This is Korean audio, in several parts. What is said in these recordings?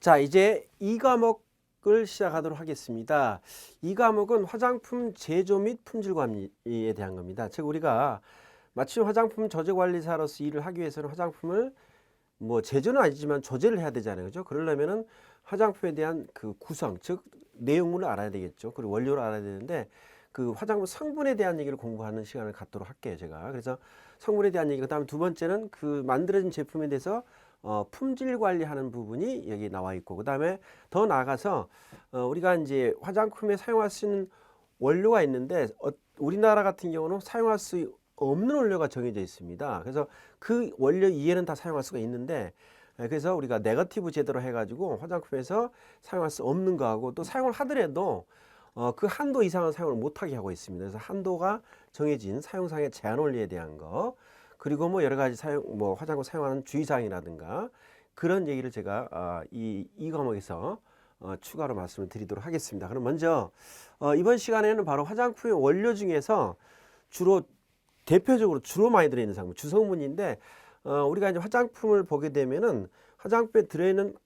자, 이제 이 과목을 시작하도록 하겠습니다. 이 과목은 화장품 제조 및 품질 관리에 대한 겁니다. 즉 우리가 마침 화장품 저제 관리사로서 일을 하기 위해서는 화장품을 뭐 제조는 아니지만 조제를 해야 되잖아요. 그죠? 그러려면은 화장품에 대한 그 구성, 즉 내용물을 알아야 되겠죠. 그리고 원료를 알아야 되는데 그 화장품 성분에 대한 얘기를 공부하는 시간을 갖도록 할게요, 제가. 그래서 성분에 대한 얘기, 그다음에 두 번째는 그 만들어진 제품에 대해서 품질 관리하는 부분이 여기 나와 있고, 그다음에 더 나아가서 우리가 이제 화장품에 사용할 수 있는 원료가 있는데 우리나라 같은 경우는 사용할 수 없는 원료가 정해져 있습니다. 그래서 그 원료 이외에는 다 사용할 수가 있는데, 그래서 우리가 네거티브 제도로 해가지고 화장품에서 사용할 수 없는 거하고, 또 사용을 하더라도 그 한도 이상은 사용을 못하게 하고 있습니다. 그래서 한도가 정해진 사용상의 제한 원리에 대한 거, 그리고 뭐 여러 가지 뭐 화장품 사용하는 주의사항이라든가 그런 얘기를 제가 이 과목에서 추가로 말씀을 드리도록 하겠습니다. 그럼 먼저 이번 시간에는 바로 화장품의 원료 중에서 대표적으로 주로 많이 들어있는 성분, 주성분인데 우리가 이제 화장품을 보게 되면은 화장품에 들어있는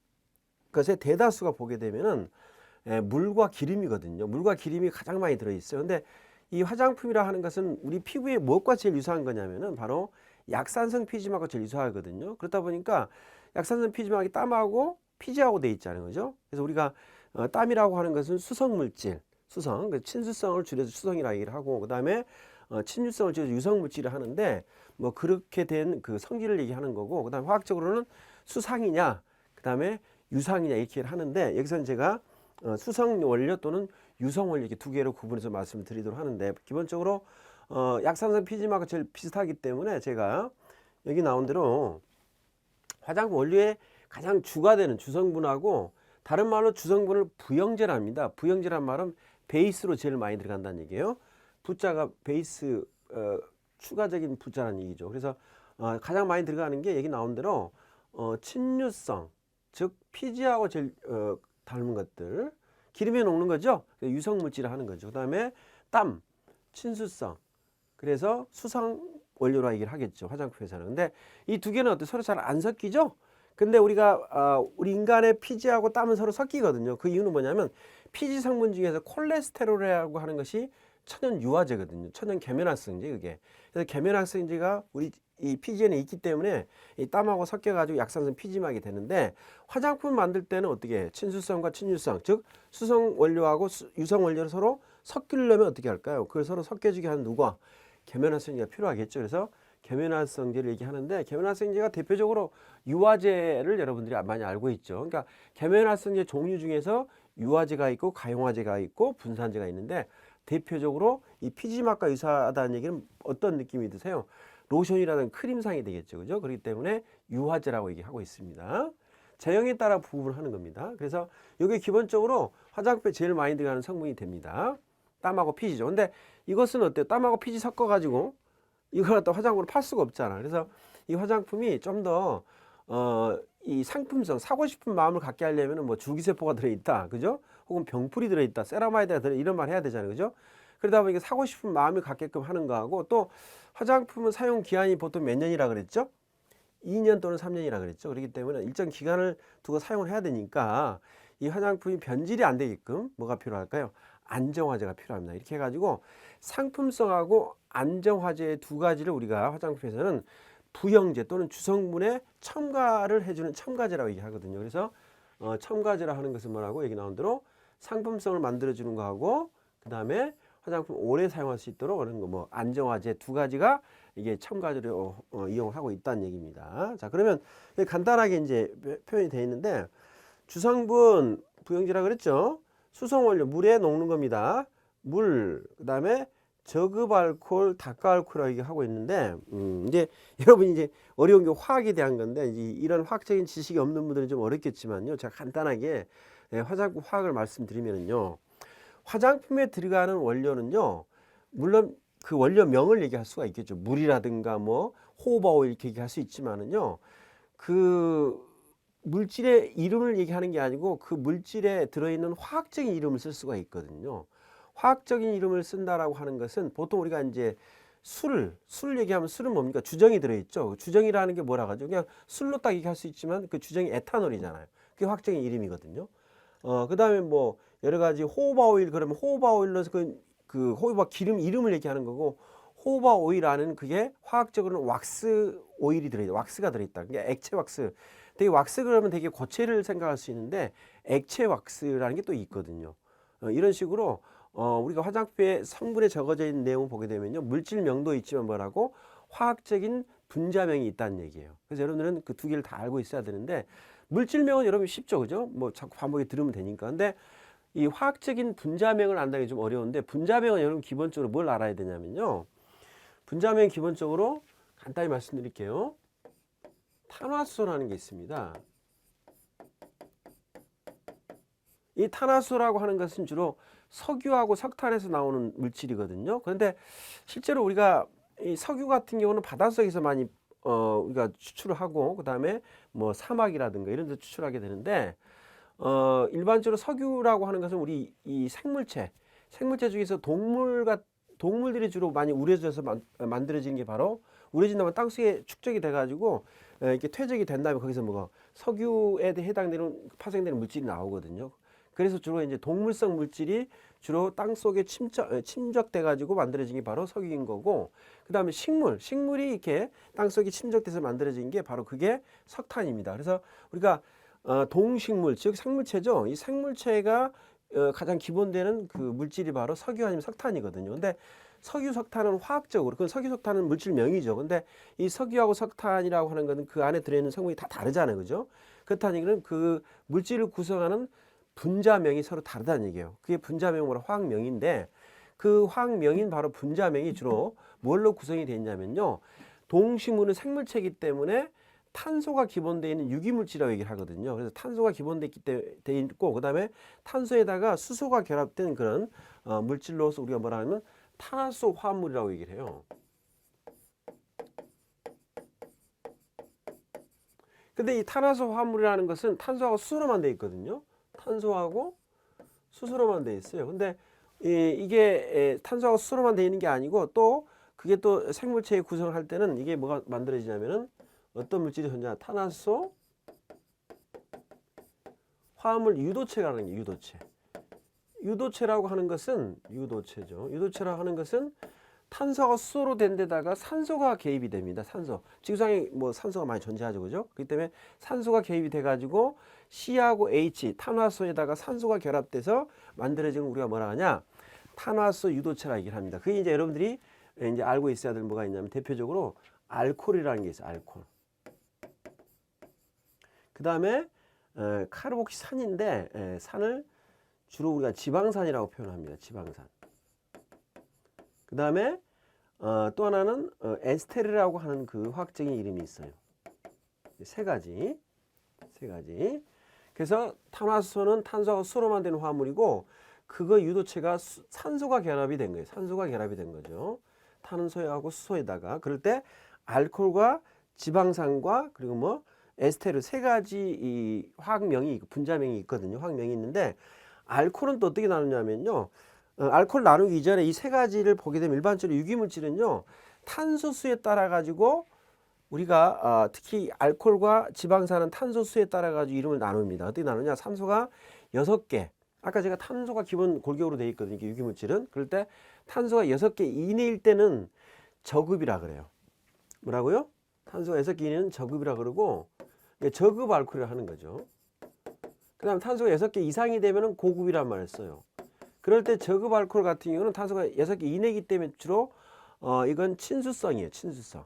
것의 대다수가 보게 되면은 물과 기름이거든요. 물과 기름이 가장 많이 들어있어요. 근데 이 화장품이라 하는 것은 우리 피부에 무엇과 제일 유사한 거냐면은 바로 약산성 피지막과 제일 유사하거든요. 그렇다 보니까 약산성 피지막이 땀하고 피지하고 돼 있잖아요. 그죠? 그래서 우리가 땀이라고 하는 것은 수성 물질, 수성, 친수성을 줄여서 수성이라고 얘기를 하고, 그다음에 친유성을 줄여서 유성 물질을 하는데, 뭐 그렇게 된 그 성질을 얘기하는 거고, 그다음에 화학적으로는 수상이냐, 그다음에 유상이냐 이렇게 하는데, 여기서는 제가 수성 원료 또는 유성 원료 이렇게 두 개로 구분해서 말씀을 드리도록 하는데, 기본적으로 약산성 피지막과 제일 비슷하기 때문에 제가 여기 나온 대로 화장품 원료의 가장 주가 되는 주성분하고, 다른 말로 주성분을 부영제랍니다. 부영제란 말은 베이스로 제일 많이 들어간다는 얘기예요. 부자가 베이스, 추가적인 부자라는 얘기죠. 그래서 가장 많이 들어가는 게 여기 나온 대로 친유성, 즉 피지하고 제일 닮은 것들, 기름에 녹는 거죠. 유성 물질을 하는 거죠. 그다음에 땀, 친수성, 그래서 수성 원료라 얘기를 하겠죠, 화장품에서는. 근데 이 두 개는 어때? 서로 잘 안 섞이죠? 근데 우리가 우리 인간의 피지하고 땀은 서로 섞이거든요. 그 이유는 뭐냐면 피지 성분 중에서 콜레스테롤이라고 하는 것이 천연 유화제거든요. 천연 계면활성제, 그게. 그래서 계면활성제가 우리 이 피지에는 있기 때문에 이 땀하고 섞여가지고 약산성 피지막이 되는데, 화장품 만들 때는 어떻게 친수성과 친유성, 즉 수성 원료하고 유성 원료를 서로 섞이려면 어떻게 할까요? 그걸 서로 섞여주게 하는 누가? 계면활성제가 필요하겠죠. 그래서 계면활성제를 얘기하는데, 계면활성제가 대표적으로 유화제를 여러분들이 많이 알고 있죠. 그러니까 계면활성제 종류 중에서 유화제가 있고 가용화제가 있고 분산제가 있는데, 대표적으로 이 피지막과 유사하다는 얘기는 어떤 느낌이 드세요? 로션이라는 크림상이 되겠죠. 그죠? 그렇기 때문에 유화제라고 얘기하고 있습니다. 제형에 따라 구분하는 겁니다. 그래서 이게 기본적으로 화장품에 제일 많이 들어가는 성분이 됩니다. 땀하고 피지죠. 근데 이것은 어때요? 땀하고 피지 섞어가지고 이걸 갖다 화장품으로 팔 수가 없잖아. 그래서 이 화장품이 좀 더 이 상품성, 사고 싶은 마음을 갖게 하려면 뭐 줄기세포가 들어있다, 그죠? 혹은 병풀이 들어있다, 세라마이드가 들어, 이런 말 해야 되잖아요, 그죠? 그러다 보니까 사고 싶은 마음을 갖게끔 하는 거하고, 또 화장품은 사용 기한이 보통 몇 년이라 그랬죠? 2년 또는 3년이라 그랬죠. 그렇기 때문에 일정 기간을 두고 사용을 해야 되니까 이 화장품이 변질이 안 되게끔 뭐가 필요할까요? 안정화제가 필요합니다. 이렇게 해가지고 상품성하고 안정화제 두 가지를 우리가 화장품에서는 부영제 또는 주성분에 첨가를 해주는 첨가제라고 얘기하거든요. 그래서 첨가제라 하는 것은 뭐라고? 여기 나온 대로 상품성을 만들어주는 거하고, 그 다음에 화장품 오래 사용할 수 있도록 그런 거, 뭐 안정화제 두 가지가 이게 첨가제로 이용을 하고 있다는 얘기입니다. 자, 그러면 간단하게 이제 표현이 되어 있는데, 주성분 부영제라 그랬죠. 수성원료 물에 녹는 겁니다. 물, 그 다음에 저급알코올, 다가알코올이라고 얘기하고 있는데, 이제 여러분이 이제 어려운 게 화학에 대한 건데, 이제 이런 화학적인 지식이 없는 분들은 좀 어렵겠지만요, 제가 간단하게 화장품 화학을 말씀드리면요, 화장품에 들어가는 원료는요, 물론 그 원료명을 얘기할 수가 있겠죠. 물이라든가 뭐 호호바 오일 이렇게 얘기할 수 있지만은요, 그 물질의 이름을 얘기하는 게 아니고 그 물질에 들어있는 화학적인 이름을 쓸 수가 있거든요. 화학적인 이름을 쓴다라고 하는 것은 보통 우리가 이제 술을 얘기하면 술은 뭡니까? 주정이 들어있죠. 주정이라는 게 뭐라 하죠? 그냥 술로 딱 얘기할 수 있지만 그 주정이 에탄올이잖아요. 그게 화학적인 이름이거든요. 그다음에 뭐 여러 가지 호호바 오일 그러면 호호바 오일로 그 호호바 기름 이름을 얘기하는 거고 호호바 오일 안에는 그게 화학적으로는 왁스 오일이 들어있다. 왁스가 들어있다. 그게 액체 왁스. 되게 왁스 그러면 되게 고체를 생각할 수 있는데 액체 왁스라는 게 또 있거든요. 이런 식으로 우리가 화장품에 성분에 적어져 있는 내용을 보게 되면요. 물질명도 있지만 뭐라고 화학적인 분자명이 있다는 얘기예요. 그래서 여러분들은 그 두 개를 다 알고 있어야 되는데 물질명은 여러분 쉽죠. 그죠? 뭐 자꾸 반복해 들으면 되니까. 근데 이 화학적인 분자명을 안다는 게 좀 어려운데 분자명은 여러분 기본적으로 뭘 알아야 되냐면요. 분자명 기본적으로 간단히 말씀드릴게요. 탄화수소라는 게 있습니다. 이 탄화수소라고 하는 것은 주로 석유하고 석탄에서 나오는 물질이거든요. 그런데 실제로 우리가 이 석유 같은 경우는 바닷속에서 많이 우리가 추출을 하고 그다음에 뭐 사막이라든가 이런 데 추출하게 되는데 일반적으로 석유라고 하는 것은 우리 이 생물체 중에서 동물들이 주로 많이 우려져서 만들어진 게 바로 우려진 다음에 땅속에 축적이 돼 가지고 이렇게 퇴적이 된 다음에 거기서 뭐가 석유에 해당되는 파생되는 물질이 나오거든요. 그래서 주로 이제 동물성 물질이 주로 땅 속에 침적돼 가지고 만들어진 게 바로 석유인 거고, 그 다음에 식물이 이렇게 땅 속에 침적돼서 만들어진 게 바로 그게 석탄입니다. 그래서 우리가 동식물 즉 생물체죠. 이 생물체가 가장 기본되는 그 물질이 바로 석유 아니면 석탄이거든요. 근데 석유, 석탄은 화학적으로, 그 석유, 석탄은 물질명이죠. 근데 이 석유하고 석탄이라고 하는 것은 그 안에 들어있는 성분이 다 다르잖아요. 그죠? 그렇다는 얘기는 그 물질을 구성하는 분자명이 서로 다르다는 얘기예요. 그게 분자명으로 화학명인데 그 화학명인 바로 분자명이 주로 뭘로 구성이 되어 있냐면요. 동식물은 생물체이기 때문에 탄소가 기본되어 있는 유기물질이라고 얘기를 하거든요. 그래서 탄소가 기본되어 있고, 그 다음에 탄소에다가 수소가 결합된 그런 물질로서 우리가 뭐라 하면 탄화수 화합물이라고 얘기를 해요. 근데 이 탄화수 화합물이라는 것은 탄소하고 수소로만 되어 있거든요. 탄소하고 수소로만 되어 있어요. 근데 이게 탄소하고 수소로만 되어 있는 게 아니고 또 그게 또 생물체의 구성을 할 때는 이게 뭐가 만들어지냐면은 어떤 물질이 존재하냐, 탄화수 화합물 유도체라는 게 유도체라고 하는 것은 유도체라고 하는 것은 탄소가 수소로 된 데다가 산소가 개입이 됩니다. 지구상에 뭐 산소가 많이 존재하죠. 그죠? 그렇기 때문에 산소가 개입이 돼 가지고 C하고 H 탄화수에다가 산소가 결합돼서 만들어진 우리가 뭐라 하냐? 탄화수 유도체라 얘기를 합니다. 그게 이제 여러분들이 이제 알고 있어야 될 뭐가 있냐면 대표적으로 알코올이라는 게 있어요. 알코올. 그다음에 카르복시산인데 산을 주로 우리가 지방산이라고 표현합니다. 지방산. 그 다음에 또 하나는 에스테르라고 하는 그 화학적인 이름이 있어요. 세 가지. 그래서 탄화수소는 탄소하고 수소로만 된 화합물이고 그거 유도체가 산소가 결합이 된 거예요. 산소가 결합이 된 거죠. 탄소하고 수소에다가. 그럴 때 알코올과 지방산과 그리고 뭐 에스테르 세 가지 이 화학명이 분자명이 있거든요. 화학명이 있는데 알코올은 또 어떻게 나누냐면요. 알코올 나누기 이전에 이 세 가지를 보게 되면 일반적으로 유기물질은요. 탄소수에 따라 가지고 우리가 특히 알코올과 지방산은 탄소수에 따라 가지고 이름을 나눕니다. 어떻게 나누냐? 산소가 6개. 아까 제가 탄소가 기본 골격으로 되어 있거든요. 유기물질은. 그럴 때 탄소가 6개 이내일 때는 저급이라 그래요. 뭐라고요? 탄소가 6개 이내는 저급이라 그러고 저급 알코올이라 하는 거죠. 그 다음 탄소가 6개 이상이 되면 고급이란 말을 써요. 그럴 때 저급 알코올 같은 경우는 탄소가 6개 이내이기 때문에 주로 이건 친수성이에요. 친수성.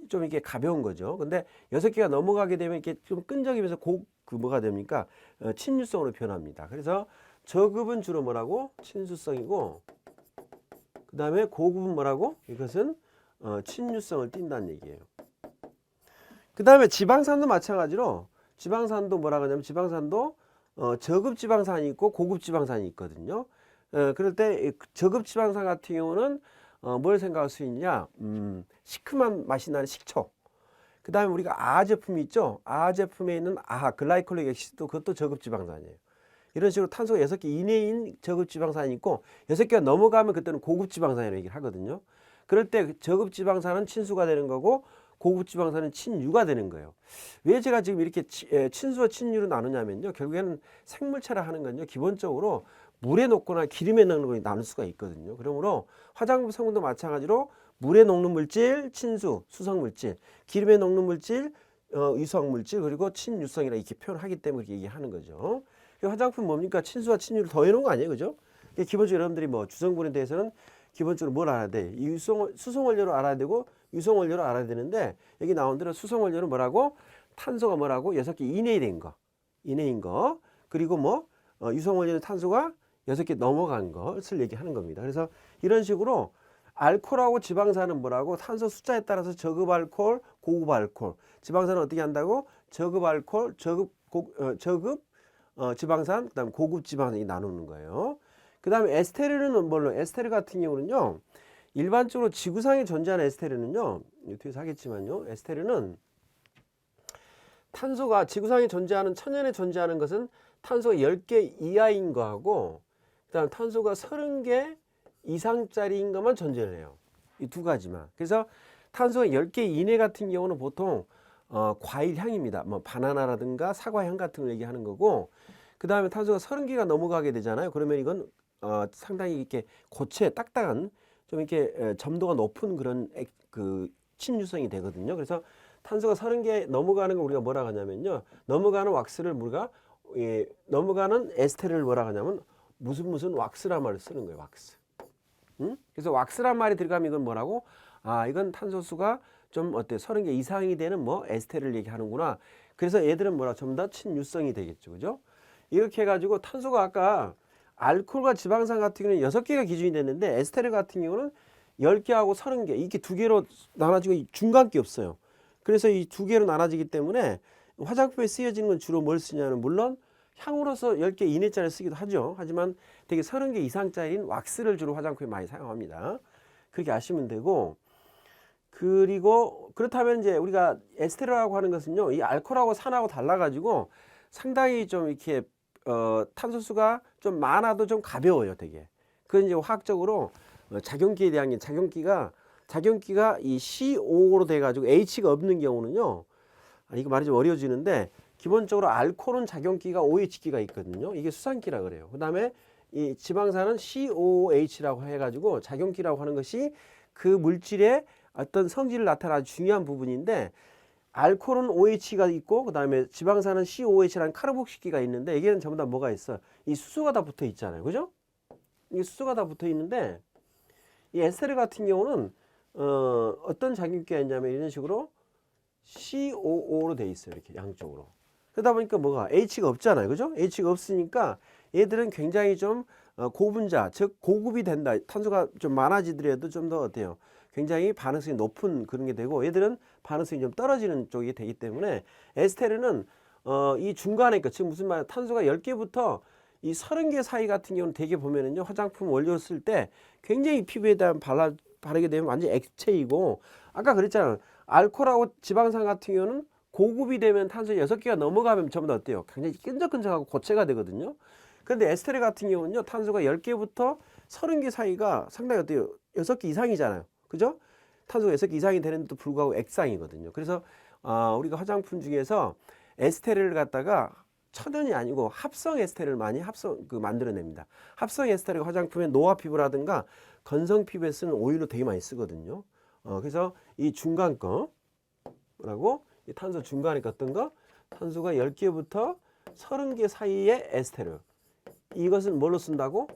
좀 이렇게 가벼운 거죠. 근데 6개가 넘어가게 되면 이렇게 좀 끈적이면서 뭐가 됩니까? 친유성으로 변합니다. 그래서 저급은 주로 뭐라고? 친수성이고 그 다음에 고급은 뭐라고? 이것은 친유성을 띈다는 얘기예요. 그 다음에 지방산도 마찬가지로 지방산도 뭐라고 하냐면 지방산도 저급 지방산이 있고 고급 지방산이 있거든요. 그럴 때 저급 지방산 같은 경우는 뭘 생각할 수 있냐? 시큼한 맛이 나는 식초. 그 다음에 우리가 아하 제품이 있죠. 아하 제품에 있는 아하 글라이콜릭 액시드 그것도 저급 지방산이에요. 이런 식으로 탄소가 6개 이내인 저급 지방산이 있고 6개가 넘어가면 그때는 고급 지방산이라고 얘기를 하거든요. 그럴 때 저급 지방산은 친수가 되는 거고 고급 지방산은 친유가 되는 거예요. 왜 제가 지금 이렇게 친수와 친유로 나누냐면요. 결국에는 생물체라 하는 건요. 기본적으로 물에 녹거나 기름에 녹는 걸 나눌 수가 있거든요. 그러므로 화장품 성분도 마찬가지로 물에 녹는 물질, 친수, 수성 물질, 기름에 녹는 물질, 유성 물질, 그리고 친유성이라 이렇게 표현하기 때문에 그렇게 얘기하는 거죠. 화장품 뭡니까? 친수와 친유를 더해 놓은 거 아니에요, 그죠? 기본적으로 여러분들이 뭐 주성분에 대해서는 기본적으로 뭘 알아야 돼? 수성 원료를 알아야 되고 유성 원료를 알아야 되는데 여기 나온 대로 수성 원료는 뭐라고? 탄소가 뭐라고? 6개 이내에 된 거, 이내인 거. 그리고 뭐 유성 원료는 탄소가 6개 넘어간 것을 얘기하는 겁니다. 그래서 이런 식으로 알코올하고 지방산은 뭐라고? 탄소 숫자에 따라서 저급 알코올, 고급 알코올. 지방산은 어떻게 한다고? 저급 알코올, 저급 지방산, 그다음 고급 지방산이 나누는 거예요. 그 다음에 에스테르는 뭘로? 에스테르 같은 경우는요, 일반적으로 지구상에 존재하는 에스테르는요, 뒤에서 하겠지만요, 에스테르는 탄소가 지구상에 존재하는 천연에 존재하는 것은 탄소가 10개 이하인 거하고, 그 다음 탄소가 30개 이상짜리인 것만 존재를 해요. 이 두 가지만. 그래서 탄소가 10개 이내 같은 경우는 보통 과일 향입니다. 뭐 바나나라든가 사과 향 같은 걸 얘기하는 거고, 그 다음에 탄소가 30개가 넘어가게 되잖아요. 그러면 이건 상당히 이렇게 고체 딱딱한 좀 이렇게 점도가 높은 그런 그 친유성이 되거든요. 그래서 탄소가 30개 넘어가는 걸 우리가 뭐라 하냐면요, 넘어가는 왁스를 우리가 넘어가는 에스테르를 뭐라 하냐면 무슨 왁스란 말을 쓰는 거예요. 왁스. 그래서 왁스란 말이 들어가면 이건 뭐라고? 이건 탄소수가 좀 어때? 30개 이상이 되는 뭐 에스테르를 얘기하는구나. 그래서 얘들은 뭐라? 좀 더 친유성이 되겠죠. 그죠? 이렇게 해가지고 탄소가 아까 알코올과 지방산 같은 경우는 6개가 기준이 됐는데 에스테르 같은 경우는 10개하고 30개 이렇게 두 개로 나눠지고 중간 게 없어요. 그래서 이 두 개로 나눠지기 때문에 화장품에 쓰여지는 건 주로 뭘 쓰냐면 물론 향으로서 10개 이내짜리 쓰기도 하죠. 하지만 되게 30개 이상짜리인 왁스를 주로 화장품에 많이 사용합니다. 그렇게 아시면 되고, 그리고 그렇다면 이제 우리가 에스테르라고 하는 것은요, 이 알코올하고 산하고 달라가지고 상당히 좀 이렇게 탄소수가 좀 많아도 좀 가벼워요, 되게. 그건 이제 화학적으로 작용기에 대한 게 작용기가 이 C5로 돼가지고 H가 없는 경우는요, 이거 말이 좀 어려워지는데 기본적으로 알코올은 작용기가 OH기가 있거든요. 이게 수산기라 그래요. 그 다음에 이 지방산은 COOH라고 해가지고 작용기라고 하는 것이 그 물질의 어떤 성질을 나타내는 중요한 부분인데, 알코올은 OH가 있고 그 다음에 지방산은 COOH라는 카르복시기가 있는데 여기는 전부 다 뭐가 있어? 이 수소가 다 붙어 있잖아요. 그죠? 이 수소가 다 붙어 있는데 이 에스테르 같은 경우는 어떤 작용기가 있냐면 이런 식으로 COO로 돼 있어요. 이렇게 양쪽으로. 그러다 보니까 뭐가 H가 없잖아요. 그죠? H가 없으니까 얘들은 굉장히 좀 고분자, 즉 고급이 된다. 탄소가 좀 많아지더라도 좀 더 어때요? 굉장히 반응성이 높은 그런 게 되고, 얘들은 반응성이 좀 떨어지는 쪽이 되기 때문에 에스테르는 이 중간에 있고, 지금 무슨 말이야? 탄소가 10개부터 이 30개 사이 같은 경우는 되게 보면은요, 화장품 원료 쓸 때 굉장히 피부에 대한 바르게 되면 완전 액체이고, 아까 그랬잖아요. 알코올하고 지방산 같은 경우는 고급이 되면 탄소 6개가 넘어가면 전부 다 어때요? 굉장히 끈적끈적하고 고체가 되거든요. 그런데 에스테르 같은 경우는요, 탄소가 10개부터 30개 사이가 상당히 어때요? 6개 이상이잖아요. 그죠? 탄소가 6개 이상이 되는데도 불구하고 액상이거든요. 그래서 우리가 화장품 중에서 에스테르를 갖다가 천연이 아니고 합성 에스테르를 많이 만들어냅니다. 합성 에스테르가 화장품에 노화 피부라든가 건성 피부에 쓰는 오일로 되게 많이 쓰거든요. 그래서 이 중간 거 뭐라고? 이 탄소 중간에 어떤 거? 탄소가 10개부터 30개 사이의 에스테르. 이것은 뭘로 쓴다고?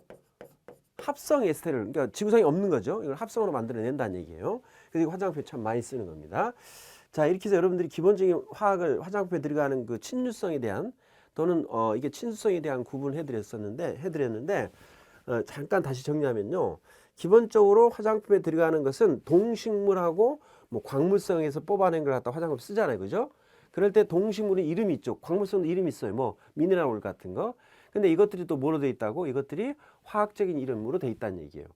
합성 에스테르. 그러니까 지구상에 없는 거죠. 이걸 합성으로 만들어낸다는 얘기예요. 그래서 화장품에 참 많이 쓰는 겁니다. 자, 이렇게 해서 여러분들이 기본적인 화학을 화장품에 들어가는 그 친유성에 대한 또는 이게 친수성에 대한 구분을 해드렸는데 잠깐 다시 정리하면요. 기본적으로 화장품에 들어가는 것은 동식물하고 뭐 광물성에서 뽑아낸 걸 갖다 화장품 쓰잖아요. 그죠? 그럴 때 동식물의 이름이 있죠. 광물성도 이름이 있어요. 뭐 미네랄 오일 같은 거. 근데 이것들이 또 뭐로 돼 있다고? 이것들이 화학적인 이름으로 돼 있다는 얘기예요.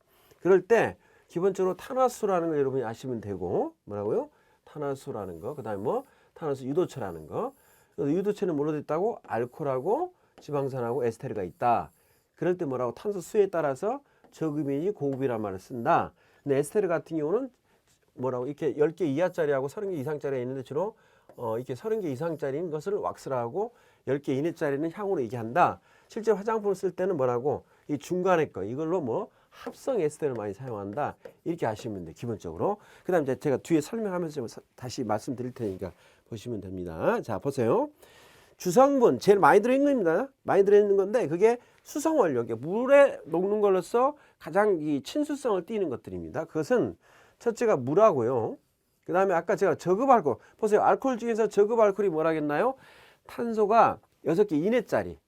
그럴 때 기본적으로 탄화수라는 걸 여러분이 아시면 되고, 뭐라고요? 탄화수라는 거. 그다음에 뭐 탄화수 유도체라는 거. 유도체는 뭐로 돼 있다고? 알코올하고 지방산하고 에스테르가 있다. 그럴 때 뭐라고? 탄소 수에 따라서 저급이니 고급이란 말을 쓴다. 근데 에스테르 같은 경우는 뭐라고 이렇게 10개 이하짜리하고 30개 이상짜리가 있는데 주로 이렇게 30개 이상짜리인 것을 왁스라고 10개 이내짜리는 향으로 얘기한다. 실제 화장품을 쓸 때는 뭐라고 이 중간에 거 이걸로 뭐 합성 에스테를 많이 사용한다. 이렇게 아시면 돼요. 기본적으로. 그다음 이제 제가 뒤에 설명하면서 좀 다시 말씀드릴 테니까 보시면 됩니다. 자, 보세요. 주성분 제일 많이 들어있는 겁니다. 많이 들어있는 건데 그게 수성원료, 물에 녹는 걸로써 가장 이 친수성을 띠는 것들입니다. 그것은 첫째가 물하고요. 그 다음에 아까 제가 저급 알코올 보세요. 알코올 중에서 저급 알코올이 뭐라겠나요? 탄소가 6개 이내짜리.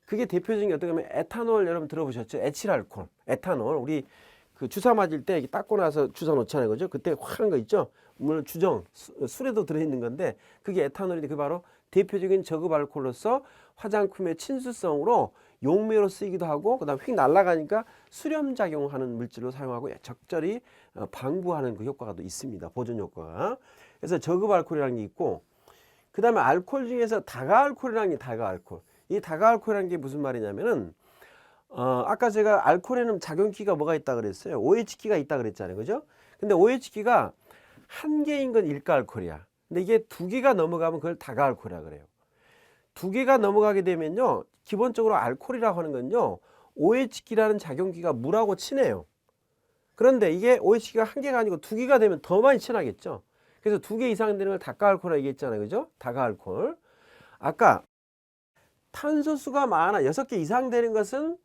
그게 대표적인 게 어떻게 보면 에탄올 여러분 들어보셨죠? 에틸알코올, 에탄올. 우리 그 주사 맞을 때 닦고 나서 주사 놓잖아요, 그죠? 그때 확한 거 있죠? 물론 주정 술에도 들어있는 건데 그게 에탄올인데 그 바로 대표적인 저급 알코올로서 화장품의 친수성으로 용매로 쓰이기도 하고 그다음 휙 날아가니까 수렴 작용하는 물질로 사용하고 적절히 방부하는 그 효과가 또 있습니다. 보존 효과가. 그래서 저급 알코올이라는 게 있고 그다음에 알코올 중에서 다가알코올이라는 게 다가알코올. 이 다가알코올이라는 게 무슨 말이냐면은 아까 제가 알코올에는 작용기가 뭐가 있다 그랬어요. OH기가 있다 그랬잖아요. 그죠? 근데 OH기가 한 개인 건 일가알코올이야. 근데 이게 2개가 넘어가면 그걸 다가알코올이라 그래요. 2개가 넘어가게 되면요. 기본적으로 알코올이라고 하는 건요. OH기라는 작용기가 물하고 친해요. 그런데 이게 OH기가 한 개가 아니고 2개가 되면 더 많이 친하겠죠. 그래서 2개 이상 되는 걸 다가알코올이라고 얘기했잖아요. 그죠? 다가알코올. 아까 탄소수가 많아 6개 이상 되는 것은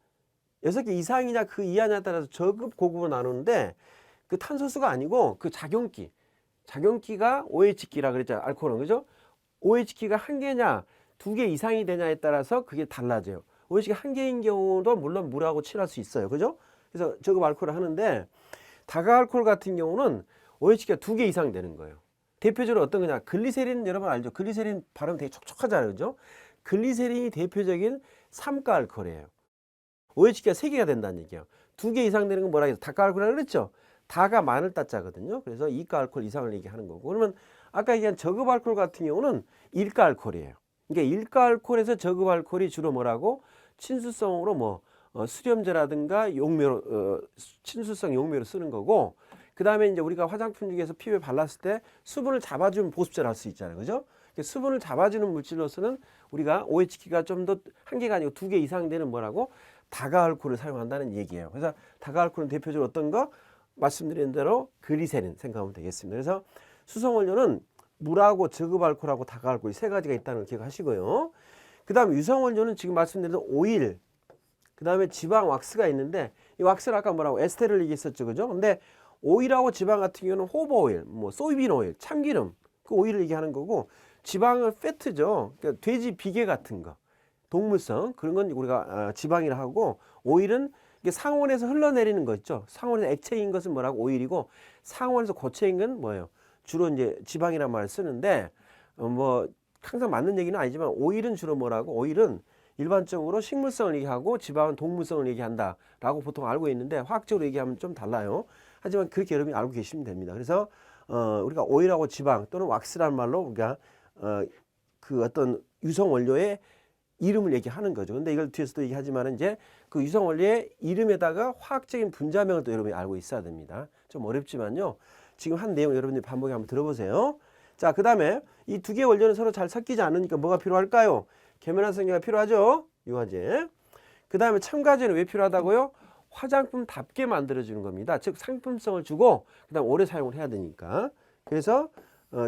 6개 이상이냐 그 이하냐에 따라서 저급 고급으로 나누는데 그 탄소수가 아니고 그 작용기가 OH기라 그랬잖아요. 알코올은. 그죠? OH기가 한 개냐 2개 이상이 되냐에 따라서 그게 달라져요. OH기가 한 개인 경우도 물론 물하고 친할 수 있어요. 그죠? 그래서 저급 알코올을 하는데 다가알코올 같은 경우는 OH기가 2개 이상 되는 거예요. 대표적으로 어떤 거냐? 글리세린 여러분 알죠? 글리세린 발음 되게 촉촉하잖아요. 그죠? 글리세린이 대표적인 삼가 알코올이에요. OH기가 3개가 된다는 얘기예요. 2개 이상 되는 건 뭐라 해서 다가 알코올이라고 그랬죠? 다가 많을 따자거든요. 그래서 이가 알코올 이상을 얘기하는 거고. 그러면 아까 얘기한 저급 알코올 같은 경우는 일가 알코올이에요. 그러니까 일가 알코올에서 저급 알코올이 주로 뭐라고? 친수성으로 뭐 수렴제라든가 용매로 친수성 용매로 쓰는 거고. 그다음에 이제 우리가 화장품 중에서 피부에 발랐을 때 수분을 잡아주는 보습제를 할 수 있잖아요. 그죠? 수분을 잡아주는 물질로서는 우리가 OH기가 좀 더 한 개가 아니고 2개 이상 되는 뭐라고? 다가알코올을 사용한다는 얘기예요. 그래서 다가알코올은 대표적으로 어떤 거? 말씀드린 대로 글리세린 생각하면 되겠습니다. 그래서 수성원료는 물하고 저급 알코올하고 다가알코올 3가지가 있다는 걸 기억하시고요. 그 다음에 유성원료는 지금 말씀드린 오일, 그 다음에 지방 왁스가 있는데 이 왁스를 아까 뭐라고 에스테를 얘기했었죠. 그죠? 근데 오일하고 지방 같은 경우는 호버 오일, 뭐 소이빈 오일, 참기름 그 오일을 얘기하는 거고 지방은 패트죠. 그러니까 돼지 비계 같은 거, 동물성 그런 건 우리가 지방이라 하고 오일은 이게 상온에서 흘러내리는 거 있죠. 상온에서 액체인 것은 뭐라고 오일이고 상온에서 고체인 건 뭐예요? 주로 이제 지방이란 말을 쓰는데 뭐 항상 맞는 얘기는 아니지만 오일은 주로 뭐라고? 오일은 일반적으로 식물성을 얘기하고 지방은 동물성을 얘기한다라고 보통 알고 있는데 화학적으로 얘기하면 좀 달라요. 하지만 그렇게 여러분이 알고 계시면 됩니다. 그래서 우리가 오일하고 지방 또는 왁스라는 말로 우리가 그 어떤 유성 원료의 이름을 얘기하는 거죠. 근데 이걸 뒤에서도 얘기하지만 이제 그 유성 원료의 이름에다가 화학적인 분자명을 또 여러분이 알고 있어야 됩니다. 좀 어렵지만요. 지금 한 내용 여러분들이 반복해 한번 들어보세요. 자, 그 다음에 이 2개의 원료는 서로 잘 섞이지 않으니까 뭐가 필요할까요? 계면활성제가 필요하죠. 유화제. 그 다음에 첨가제는 왜 필요하다고요? 화장품답게 만들어주는 겁니다. 즉 상품성을 주고 그 다음 오래 사용을 해야 되니까. 그래서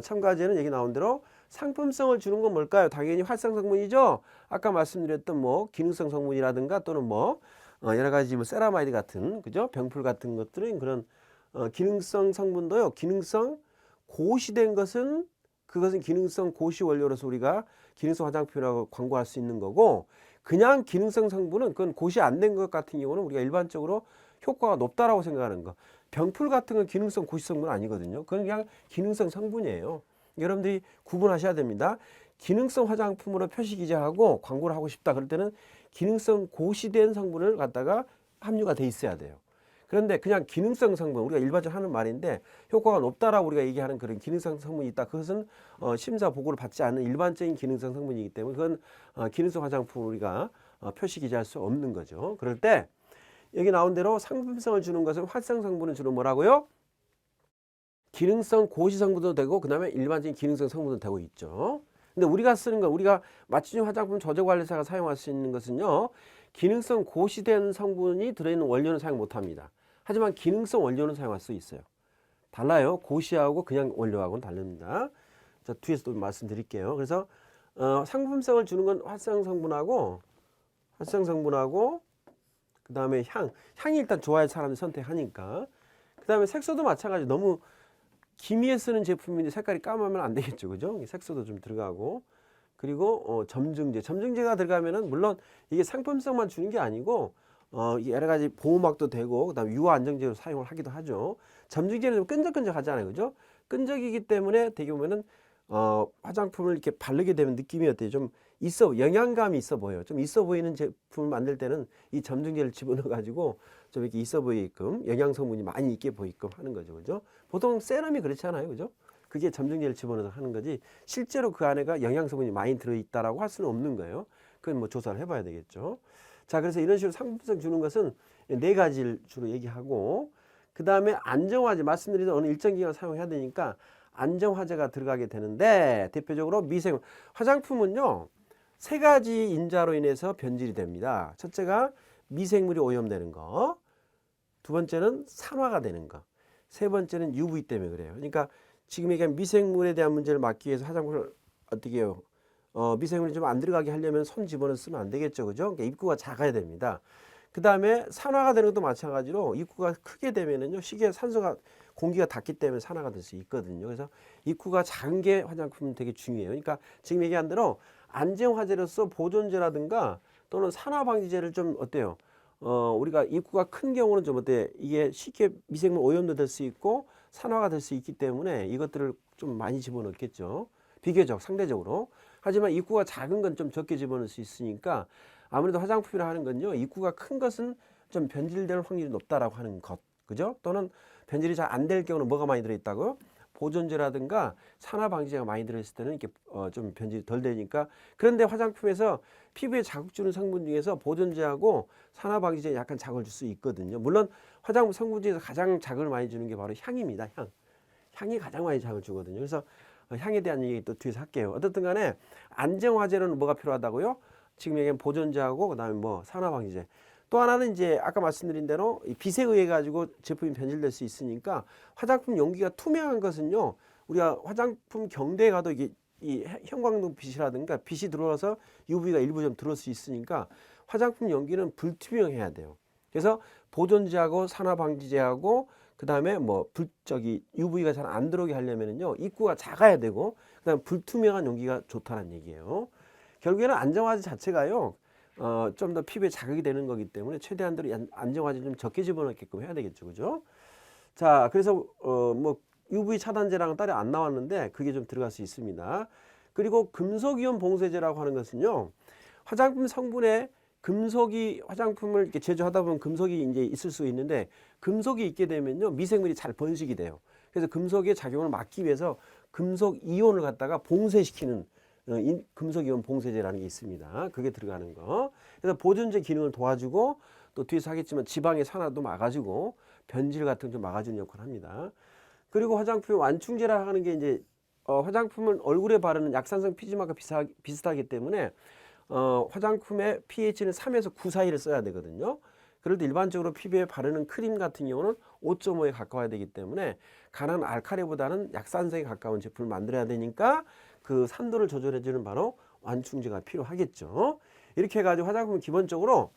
첨가제는 여기 나온 대로 상품성을 주는 건 뭘까요? 당연히 활성 성분이죠. 아까 말씀드렸던 뭐 기능성 성분이라든가 또는 뭐 여러 가지 뭐 세라마이드 같은 그죠? 병풀 같은 것들은 그런 기능성 성분도요. 기능성 고시된 것은 그것은 기능성 고시 원료로서 우리가 기능성 화장품이라고 광고할 수 있는 거고 그냥 기능성 성분은 그건 고시 안 된 것 같은 경우는 우리가 일반적으로 효과가 높다라고 생각하는 거. 병풀 같은 건 기능성 고시 성분 아니거든요. 그건 그냥 기능성 성분이에요. 여러분들이 구분하셔야 됩니다. 기능성 화장품으로 표시기재하고 광고를 하고 싶다 그럴 때는 기능성 고시된 성분을 갖다가 함유가 돼 있어야 돼요. 그런데 그냥 기능성 성분 우리가 일반적으로 하는 말인데 효과가 높다라고 우리가 얘기하는 그런 기능성 성분이 있다. 그것은 심사 보고를 받지 않는 일반적인 기능성 성분이기 때문에 그건 기능성 화장품을 우리가 표시기재할 수 없는 거죠. 그럴 때 여기 나온 대로 상품성을 주는 것은 활성 성분은 주로 뭐라고요? 기능성 고시 성분도 되고 그다음에 일반적인 기능성 성분도 되고 있죠. 근데 우리가 쓰는 건 우리가 마취용 화장품 저조관리사가 사용할 수 있는 것은요. 기능성 고시된 성분이 들어있는 원료는 사용 못합니다. 하지만 기능성 원료는 사용할 수 있어요. 달라요. 고시하고 그냥 원료하고는 다릅니다. 자, 뒤에서 또 말씀드릴게요. 그래서 상품성을 주는 건 활성 성분하고 그다음에 향이 일단 좋아야 사람이 선택하니까. 그다음에 색소도 마찬가지. 너무 기미에 쓰는 제품인데 색깔이 까마면 안 되겠죠, 그죠? 색소도 좀 들어가고. 그리고 점증제가 들어가면은 물론 이게 상품성만 주는 게 아니고 여러 가지 보호막도 되고 그다음에 유화 안정제로 사용을 하기도 하죠. 점증제는 좀 끈적끈적하잖아요, 그죠? 끈적이기 때문에 되게 보면은 화장품을 이렇게 바르게 되면 느낌이 어때요? 좀 영양감이 있어 보여요. 좀 있어 보이는 제품을 만들 때는 이 점증제를 집어넣어 가지고 좀 이렇게 있어 보이게끔 영양 성분이 많이 있게 보이게끔 하는 거죠, 그죠? 보통 세럼이 그렇지 않아요, 그죠? 그게 점증제를 집어넣어서 하는 거지 실제로 그 안에가 영양 성분이 많이 들어있다라고 할 수는 없는 거예요. 그건 뭐 조사를 해봐야 되겠죠. 자, 그래서 이런 식으로 상품성 주는 것은 네 가지를 주로 얘기하고 그 다음에 안정화제 말씀드린 어느 일정 기간 사용해야 되니까 안정화제가 들어가게 되는데 대표적으로 미생 화장품은요 3가지 인자로 인해서 변질이 됩니다. 첫째가 미생물이 오염되는 거, 두 번째는 산화가 되는 거, 세 번째는 UV 때문에 그래요. 그러니까 지금 얘기한 미생물에 대한 문제를 막기 위해서 화장품을 어떻게 해요? 미생물이 좀 안 들어가게 하려면 손 집어넣어 쓰면 안 되겠죠, 그죠? 그러니까 입구가 작아야 됩니다. 그 다음에 산화가 되는 것도 마찬가지로 입구가 크게 되면은요 시계 산소가 공기가 닿기 때문에 산화가 될 수 있거든요. 그래서 입구가 작은 게 화장품은 되게 중요해요. 그러니까 지금 얘기한 대로 안정화제로서 보존제라든가 또는 산화방지제를 좀 어때요? 우리가 입구가 큰 경우는 좀 어때? 이게 쉽게 미생물 오염도 될 수 있고 산화가 될 수 있기 때문에 이것들을 좀 많이 집어넣겠죠. 비교적 상대적으로. 하지만 입구가 작은 건 좀 적게 집어넣을 수 있으니까 아무래도 화장품이라 하는 건요. 입구가 큰 것은 좀 변질될 확률이 높다라고 하는 것. 그죠? 또는 변질이 잘 안 될 경우는 뭐가 많이 들어있다고요? 보존제라든가 산화방지제가 많이 들어있을 때는 이렇게 좀 변질이 덜 되니까. 그런데 화장품에서 피부에 자극 주는 성분 중에서 보존제하고 산화방지제 약간 자극을 줄 수 있거든요. 물론 화장품 성분 중에서 가장 자극을 많이 주는 게 바로 향입니다. 향이 가장 많이 자극을 주거든요. 그래서 향에 대한 얘기 또 뒤에서 할게요. 어떻든 간에 안정화제는 뭐가 필요하다고요? 지금 얘기한 보존제하고 그다음에 뭐 산화방지제. 또 하나는 이제 아까 말씀드린 대로 빛에 의해 가지고 제품이 변질될 수 있으니까 화장품 용기가 투명한 것은요. 우리가 화장품 경대에 가도 이게 이 형광등 빛이라든가 빛이 들어와서 UV가 일부 좀 들어올 수 있으니까 화장품 용기는 불투명해야 돼요. 그래서 보존제하고 산화방지제하고 그다음에 뭐 UV가 잘 안 들어오게 하려면은요. 입구가 작아야 되고 그다음 불투명한 용기가 좋다는 얘기예요. 결국에는 안정화제 자체가요. 좀 더 피부에 자극이 되는 거기 때문에 최대한대로 안정화제 좀 적게 집어넣게끔 해야 되겠죠, 그죠? 자, 그래서 뭐 UV 차단제랑은 따로 안 나왔는데 그게 좀 들어갈 수 있습니다. 그리고 금속이온 봉쇄제라고 하는 것은요, 화장품 성분에 금속이 화장품을 이렇게 제조하다 보면 금속이 이제 있을 수 있는데 금속이 있게 되면요 미생물이 잘 번식이 돼요. 그래서 금속의 작용을 막기 위해서 금속 이온을 갖다가 봉쇄시키는 금속 이온 봉쇄제라는 게 있습니다. 그게 들어가는 거. 그래서 보존제 기능을 도와주고 또 뒤에서 하겠지만 지방의 산화도 막아주고 변질 같은 거 좀 막아주는 역할을 합니다. 그리고 화장품 완충제라 하는 게 이제 화장품을 얼굴에 바르는 약산성 피지막과 비슷하기 때문에 화장품의 pH는 3에서 9 사이를 써야 되거든요. 그럴 때 일반적으로 피부에 바르는 크림 같은 경우는 5.5에 가까워야 되기 때문에 강한 알칼리보다는 약산성에 가까운 제품을 만들어야 되니까 그 산도를 조절해주는 바로 완충제가 필요하겠죠. 이렇게 해가지고 화장품은 기본적으로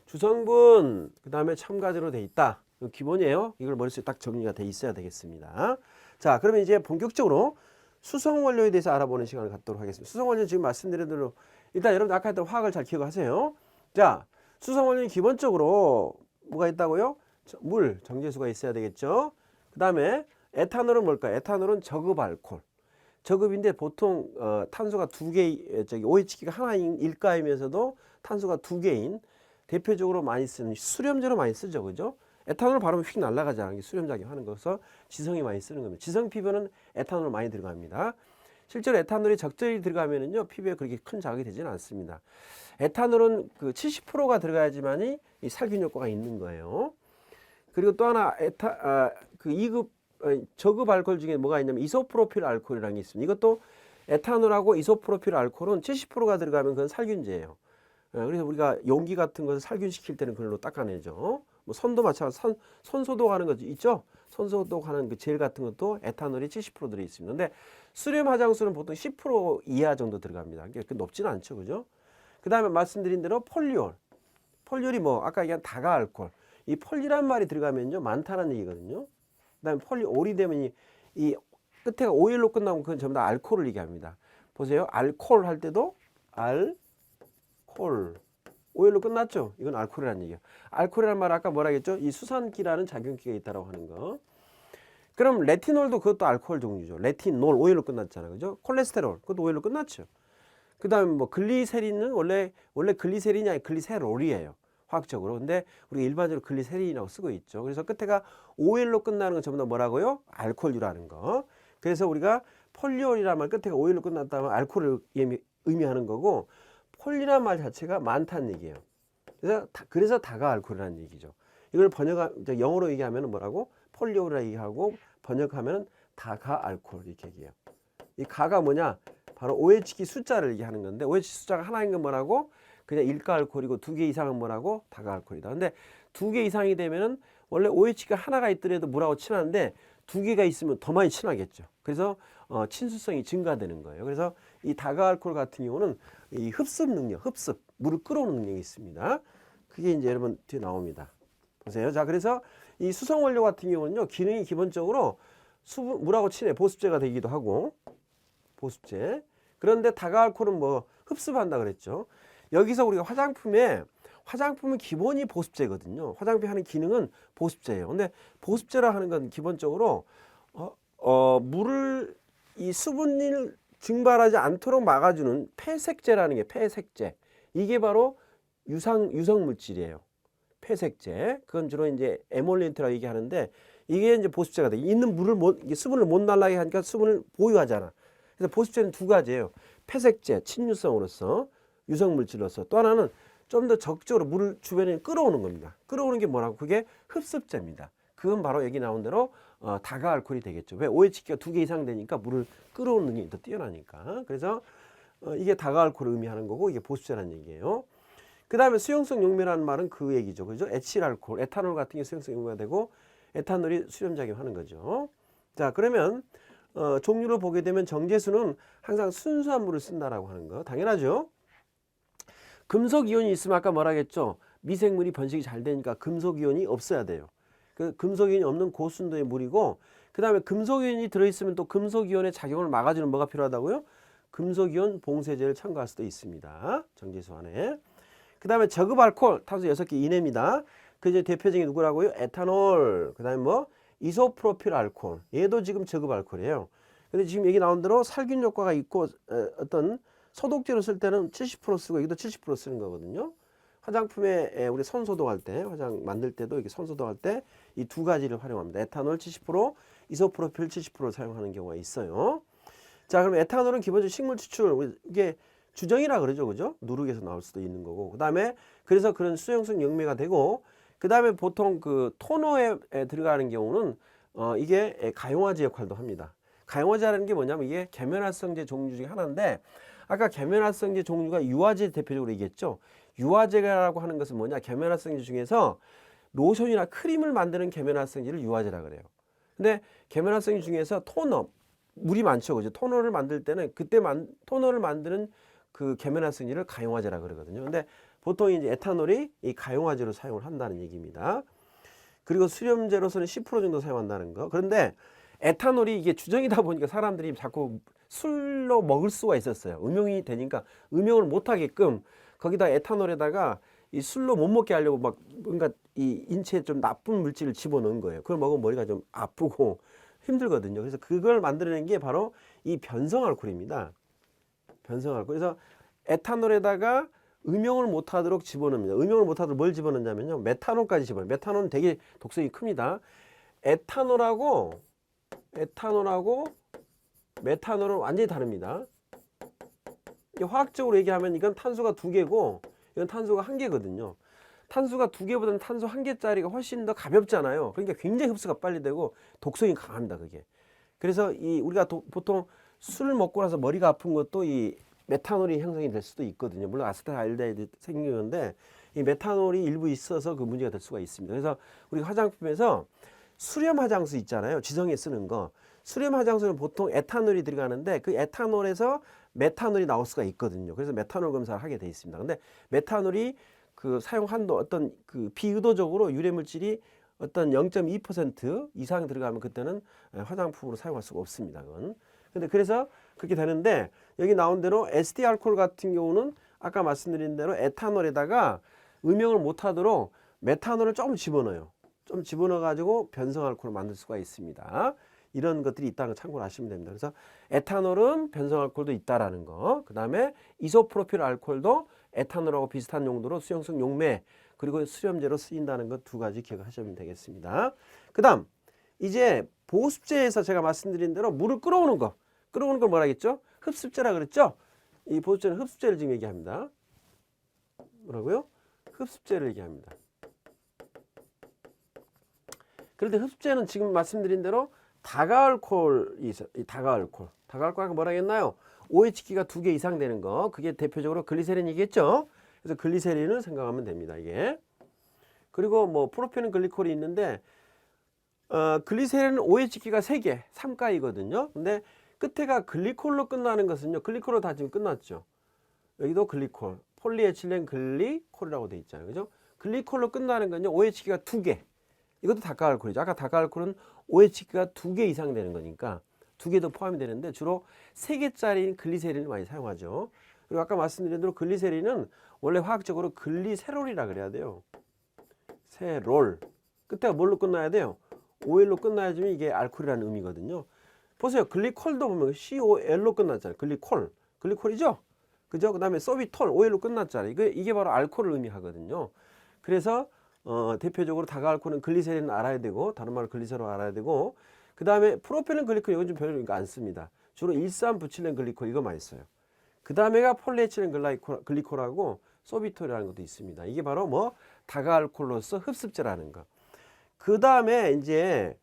주성분 그 다음에 첨가제로 돼 있다. 기본이에요. 이걸 머릿속에 딱 정리가 돼 있어야 되겠습니다. 자, 그러면 이제 본격적으로 수성원료에 대해서 알아보는 시간을 갖도록 하겠습니다. 수성원료 지금 말씀드린 대로 일단 여러분들 아까 했던 화학을 잘 기억하세요. 자, 수성원료는 기본적으로 뭐가 있다고요? 물, 정제수가 있어야 되겠죠. 그 다음에 에탄올은 뭘까요? 에탄올은 저급 알코올. 저급인데 보통 탄소가 2개, OH기가 하나인 일가이면서도 탄소가 2개인 대표적으로 많이 쓰는 수렴제로 많이 쓰죠, 그죠? 에탄올 바르면 휙 날아가잖아요. 수렴작용 하는 거서 지성이 많이 쓰는 겁니다. 지성 피부는 에탄올 많이 들어갑니다. 실제로 에탄올이 적절히 들어가면은요 피부에 그렇게 큰 자극이 되지는 않습니다. 에탄올은 그 70%가 들어가야지만이 이 살균 효과가 있는 거예요. 그리고 또 하나 그 2급 저급 알코올 중에 뭐가 있냐면 이소프로필 알코올이라는 게 있습니다. 이것도 에탄올하고 이소프로필 알코올은 70%가 들어가면 그건 살균제예요. 그래서 우리가 용기 같은 것을 살균시킬 때는 그걸로 닦아내죠. 뭐 손도 마찬가지, 손 소독하는 거 있죠? 손 소독하는 그 젤 같은 것도 에탄올이 70% 들어 있습니다. 근데 수렴 화장술은 보통 10% 이하 정도 들어갑니다. 그게 높지는 않죠, 그죠? 그 다음에 말씀드린 대로 폴리올. 폴리올이 뭐 아까 얘기한 다가 알코올. 이 폴리란 말이 들어가면요 많다는 얘기거든요. 그다음에 폴리올이 되면 이 끝에가 오일로 끝나면 그건 전부 다 알코올을 얘기합니다. 보세요, 알코올 할 때도 알콜 오일로 끝났죠. 이건 알코올이라는 얘기예요. 알코올이라는 말 아까 뭐라 했죠? 이 수산기라는 작용기가 있다라고 하는 거. 그럼 레티놀도 그것도 알코올 종류죠. 레티놀 오일로 끝났잖아요, 그죠? 콜레스테롤 그것도 오일로 끝났죠. 그 다음에 뭐 글리세린은 원래 글리세린이 아니라 글리세롤이에요. 화학적으로. 근데 우리가 일반적으로 글리세린이라고 쓰고 있죠. 그래서 끝에가 오일로 끝나는 건 전부 다 뭐라고요? 알코올류라는 거. 그래서 우리가 폴리올이라는 말 끝에가 오일로 끝났다면 알코올을 의미하는 거고, 폴리라는 말 자체가 많다는 얘기예요. 그래서 다가 알코올이라는 얘기죠. 이걸 영어로 얘기하면 뭐라고? 폴리올이라고 얘기하고 번역하면 다가 알코올 이렇게 얘기해요. 이 가가 뭐냐? 바로 OH기 숫자를 얘기하는 건데, OH 숫자가 하나인 건 뭐라고? 그냥 일가 알코올이고 두 개 이상은 뭐라고? 다가 알코올이다. 근데 두 개 이상이 되면은 원래 OH가 하나가 있더라도 물하고 친한데 두 개가 있으면 더 많이 친하겠죠. 그래서 친수성이 증가되는 거예요. 그래서 이 다가 알코올 같은 경우는 이 흡습 능력, 물을 끌어오는 능력이 있습니다. 그게 이제 여러분 뒤에 나옵니다. 보세요. 자, 그래서 이 수성 원료 같은 경우는요, 기능이 기본적으로 물하고 친해 보습제가 되기도 하고, 보습제. 그런데 다가 알코올은 뭐 흡습한다 그랬죠. 여기서 우리가 화장품은 기본이 보습제거든요. 화장품이 하는 기능은 보습제예요. 근데 보습제라 하는 건 기본적으로 물을 이 수분을 증발하지 않도록 막아주는 폐색제라는 게 폐색제. 이게 바로 유성 물질이에요. 폐색제. 그건 주로 이제 에몰리엔트라고 얘기하는데, 이게 이제 보습제가 돼. 있는 수분을 못 날라게 하니까 수분을 보유하잖아. 그래서 보습제는 두 가지예요. 폐색제, 친유성으로서, 유성 물질로서. 또 하나는 좀 더 적극적으로 물을 주변에 끌어오는 겁니다. 끌어오는 게 뭐라고? 그게 흡습제입니다. 그건 바로 여기 나온 대로 다가 알코올이 되겠죠. 왜? OH기가 두 개 이상 되니까 물을 끌어오는 능력이 더 뛰어나니까. 그래서 이게 다가 알코올을 의미하는 거고, 이게 보습제라는 얘기예요. 그 다음에 수용성 용매라는 말은 그 얘기죠. 그죠? 에틸 알코올, 에탄올 같은 게 수용성 용매가 되고, 에탄올이 수렴작용하는 거죠. 자, 그러면 종류를 보게 되면 정제수는 항상 순수한 물을 쓴다라고 하는 거 당연하죠. 금속 이온이 있으면 아까 뭐라 했죠? 미생물이 번식이 잘 되니까 금속 이온이 없어야 돼요. 그 금속 이온이 없는 고순도의 물이고, 그 다음에 금속 이온이 들어있으면 또 금속 이온의 작용을 막아주는 뭐가 필요하다고요? 금속 이온 봉쇄제를 첨가할 수도 있습니다. 정제수 안에. 그 다음에 저급 알코올, 탄소 6개 이내입니다. 그 이제 대표적인 누구라고요? 에탄올. 그 다음에 뭐 이소프로필 알코올. 얘도 지금 저급 알코올이에요. 근데 지금 얘기 나온 대로 살균 효과가 있고 어떤 소독제로 쓸 때는 70% 쓰고 여기도 70% 쓰는 거거든요. 화장품에 우리 손 소독할 때, 화장 만들 때도 이렇게 손 소독할 때 이 두 가지를 활용합니다. 에탄올 70%, 이소프로필 70%를 사용하는 경우가 있어요. 자, 그럼 에탄올은 기본적으로 식물 추출, 이게 주정이라 그러죠, 그죠? 누룩에서 나올 수도 있는 거고. 그 다음에 그래서 그런 수용성 용매가 되고, 그 다음에 보통 그 토너에 들어가는 경우는 이게 가용화제 역할도 합니다. 가용화제라는 게 뭐냐면 이게 계면활성제 종류 중에 하나인데, 아까 계면활성제 종류가 유화제 대표적으로 얘기했죠. 유화제라고 하는 것은 뭐냐? 계면활성제 중에서 로션이나 크림을 만드는 계면활성제를 유화제라 그래요. 근데 계면활성제 중에서 토너, 물이 많죠, 그죠? 토너를 만들 때는 토너를 만드는 그 계면활성제를 가용화제라 그러거든요. 근데 보통 이제 에탄올이 이 가용화제로 사용을 한다는 얘기입니다. 그리고 수렴제로서는 10% 정도 사용한다는 거. 그런데 에탄올이 이게 주정이다 보니까 사람들이 자꾸 술로 먹을 수가 있었어요. 음용이 되니까 음용을 못 하게끔 거기다 에탄올에다가 이 술로 못 먹게 하려고 막 뭔가 이 인체에 좀 나쁜 물질을 집어넣은 거예요. 그걸 먹으면 머리가 좀 아프고 힘들거든요. 그래서 그걸 만들어낸 게 바로 이 변성 알코올입니다. 변성 알코올. 그래서 에탄올에다가 음용을 못 하도록 집어넣습니다. 음용을 못 하도록 뭘 집어넣냐면요, 메탄올까지 집어넣어요. 메탄올은 되게 독성이 큽니다. 에탄올하고 메탄올은 완전히 다릅니다. 화학적으로 얘기하면 이건 탄소가 2개고 이건 탄소가 1개거든요. 탄수가 2개보다는 탄수 1개짜리가 훨씬 더 가볍잖아요. 그러니까 굉장히 흡수가 빨리 되고 독성이 강합니다. 그게. 그래서 우리가 보통 술을 먹고 나서 머리가 아픈 것도 이 메탄올이 형성이 될 수도 있거든요. 물론 아세트알데히드 생기는데 이 메탄올이 일부 있어서 그 문제가 될 수가 있습니다. 그래서 우리 화장품에서 수렴 화장수 있잖아요. 지성에 쓰는 거. 수렴 화장수는 보통 에탄올이 들어가는데 그 에탄올에서 메탄올이 나올 수가 있거든요. 그래서 메탄올 검사를 하게 돼 있습니다. 근데 메탄올이 그 사용 한도 어떤 그 비의도적으로 유해 물질이 어떤 0.2% 이상 들어가면 그때는 화장품으로 사용할 수가 없습니다. 그건. 근데 그래서 그렇게 되는데 여기 나온 대로 에스디 알코올 같은 경우는 아까 말씀드린 대로 에탄올에다가 음영을 못하도록 메탄올을 조금 집어넣어요. 좀 집어넣어 가지고 변성 알코올을 만들 수가 있습니다. 이런 것들이 있다는 걸 참고로 하시면 됩니다. 그래서 에탄올은 변성 알코올도 있다라는 거. 그 다음에 이소프로필 알코올도 에탄올하고 비슷한 용도로 수용성 용매 그리고 수렴제로 쓰인다는 것 2가지 기억하시면 되겠습니다. 그 다음 이제 보습제에서 제가 말씀드린 대로 물을 끓어오는 거. 끓어오는 걸 뭐라 했죠? 흡습제라 그랬죠? 이 보습제는 흡습제를 지금 얘기합니다. 뭐라고요? 흡습제를 얘기합니다. 그런데 흡습제는 지금 말씀드린 대로 다가알코올이 있어요. 이 다가알코올. 다가알코올은 뭐라 했나요? OH기가 2개 이상 되는 거. 그게 대표적으로 글리세린이겠죠? 그래서 글리세린을 생각하면 됩니다. 이게. 그리고 뭐 프로페는 글리콜이 있는데 글리세린은 OH기가 3개, 3가이거든요. 근데 끝에가 글리콜로 끝나는 것은요. 글리콜로 다 지금 끝났죠. 여기도 글리콜, 폴리에틸렌 글리콜이라고 돼 있잖아요. 그죠? 글리콜로 끝나는 건요. OH기가 2개. 이것도 다가알코올이죠. 아까 다가알코올은 OH기가 2개 이상 되는 거니까 2개도 포함이 되는데 주로 3개짜리인 글리세린을 많이 사용하죠. 그리고 아까 말씀드린 대로 글리세린은 원래 화학적으로 글리세롤이라 그래야 돼요. 세롤. 끝에가 뭘로 끝나야 돼요? OL로 끝나야지만 이게 알코올이라는 의미거든요. 보세요. 글리콜도 보면 COL로 끝났잖아요. 글리콜이죠? 그죠? 그 다음에 소비톨, OL로 끝났잖아요. 이게 바로 알코올을 의미하거든요. 그래서 대표적으로 다가알코올은 글리세린을 알아야 되고 다른 말로 글리세롤 알아야 되고 그 다음에 프로필렌 글리콜 이건 좀 별로 안 씁니다. 주로 1,3-부칠렌 글리콜 이거 많이 써요. 그 다음에가 폴리에틸렌 글리콜하고 소비톨이라는 것도 있습니다. 이게 바로 뭐 다가알코올로서 흡습제라는 거. 그 다음에 이제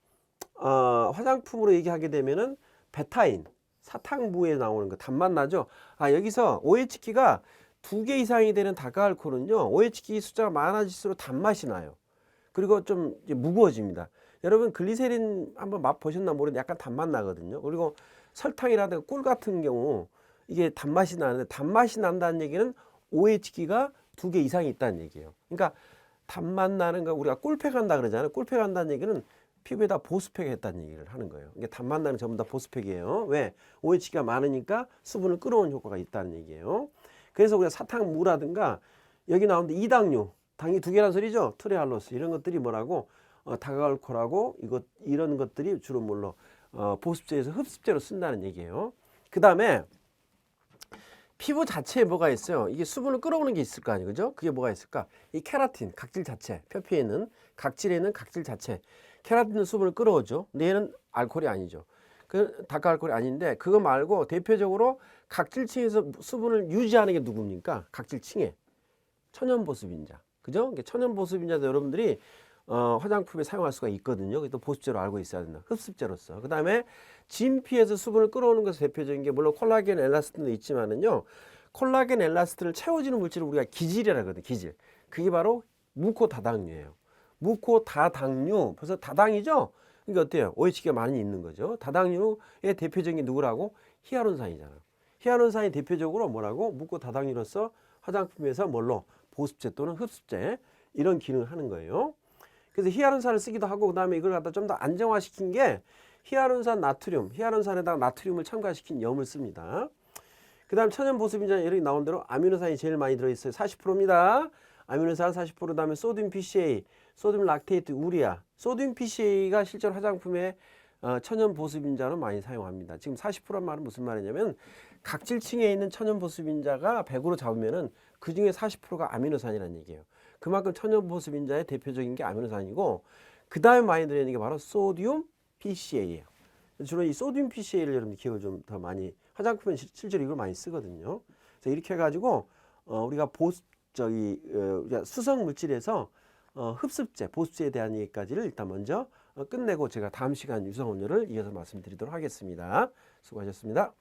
화장품으로 얘기하게 되면은 베타인, 사탕부에 나오는 거 단맛 나죠. 여기서 OH기가 2개 이상이 되는 다가알코올은요. OH기 숫자가 많아질수록 단맛이 나요. 그리고 좀 이제 무거워집니다. 여러분 글리세린 한번 맛 보셨나 모르는데 약간 단맛 나거든요. 그리고 설탕이라든가 꿀 같은 경우 이게 단맛이 나는데 단맛이 난다는 얘기는 OH기가 2개 이상이 있다는 얘기예요. 그러니까 단맛 나는 거 우리가 꿀팩 한다 그러잖아요. 꿀팩 한다는 얘기는 피부에다 보습팩 했다는 얘기를 하는 거예요. 이게 단맛 나는 전부 다 보습팩이에요. 왜? OH기가 많으니까 수분을 끌어오는 효과가 있다는 얘기예요. 그래서 우리가 사탕무라든가 여기 나오는데 이당류, 당이 2개란 소리죠. 트레알로스 이런 것들이 뭐라고 다가알코올하고 이런 것들이 주로 뭘로 보습제에서 흡습제로 쓴다는 얘기예요. 그 다음에 피부 자체에 뭐가 있어요? 이게 수분을 끌어오는 게 있을 거 아니에요. 그죠? 그게 뭐가 있을까? 이 케라틴, 각질 자체, 표피에 있는 각질에 있는 각질 자체. 케라틴은 수분을 끌어오죠. 근데 얘는 알코올이 아니죠. 그 다가알코올이 아닌데 그거 말고 대표적으로 각질층에서 수분을 유지하는 게 누굽니까? 각질층에 천연보습인자. 그죠? 천연보습인자도 여러분들이 화장품에 사용할 수가 있거든요. 또 보습제로 알고 있어야 된다. 흡습제로서. 그 다음에 진피에서 수분을 끌어오는 것에 대표적인 게 물론 콜라겐 엘라스틴도 있지만은요. 콜라겐 엘라스틴을 채워주는 물질을 우리가 기질이라고 하거든요. 기질. 그게 바로 무코다당류예요. 무코다당류. 벌써 다당이죠? 그러니까 어때요? OH기가 많이 있는 거죠. 다당류의 대표적인 게 누구라고? 히아룬산이잖아요. 히아룬산이 대표적으로 뭐라고? 무코다당류로서 화장품에서 뭘로? 보습제 또는 흡습제 이런 기능을 하는 거예요. 그래서 히아룬산을 쓰기도 하고 그 다음에 이걸 갖다 좀 더 안정화시킨 게 히아룬산 나트륨, 히아룬산에다가 나트륨을 첨가시킨 염을 씁니다. 그 다음 천연보습인자 여기 나온 대로 아미노산이 제일 많이 들어있어요. 40%입니다. 아미노산 40%, 다음에 소듐 PCA, 소듐 락테이트, 우리아. 소듐 PCA가 실제로 화장품에 천연보습인자로 많이 사용합니다. 지금 40%란 말은 무슨 말이냐면 각질층에 있는 천연보습인자가 100으로 잡으면은 그 중에 40%가 아미노산이라는 얘기예요. 그만큼 천연보습인자의 대표적인 게 아미노산이고 그 다음에 많이 들어있는 게 바로 소듐 PCA예요. 주로 이 소듐 PCA를 여러분 기억을 좀 더 많이 화장품은 실제로 이걸 많이 쓰거든요. 그래서 이렇게 해가지고 우리가 우리가 수성 물질에서 흡습제, 보습제에 대한 얘기까지를 일단 먼저 끝내고 제가 다음 시간 유성원료를 이어서 말씀드리도록 하겠습니다. 수고하셨습니다.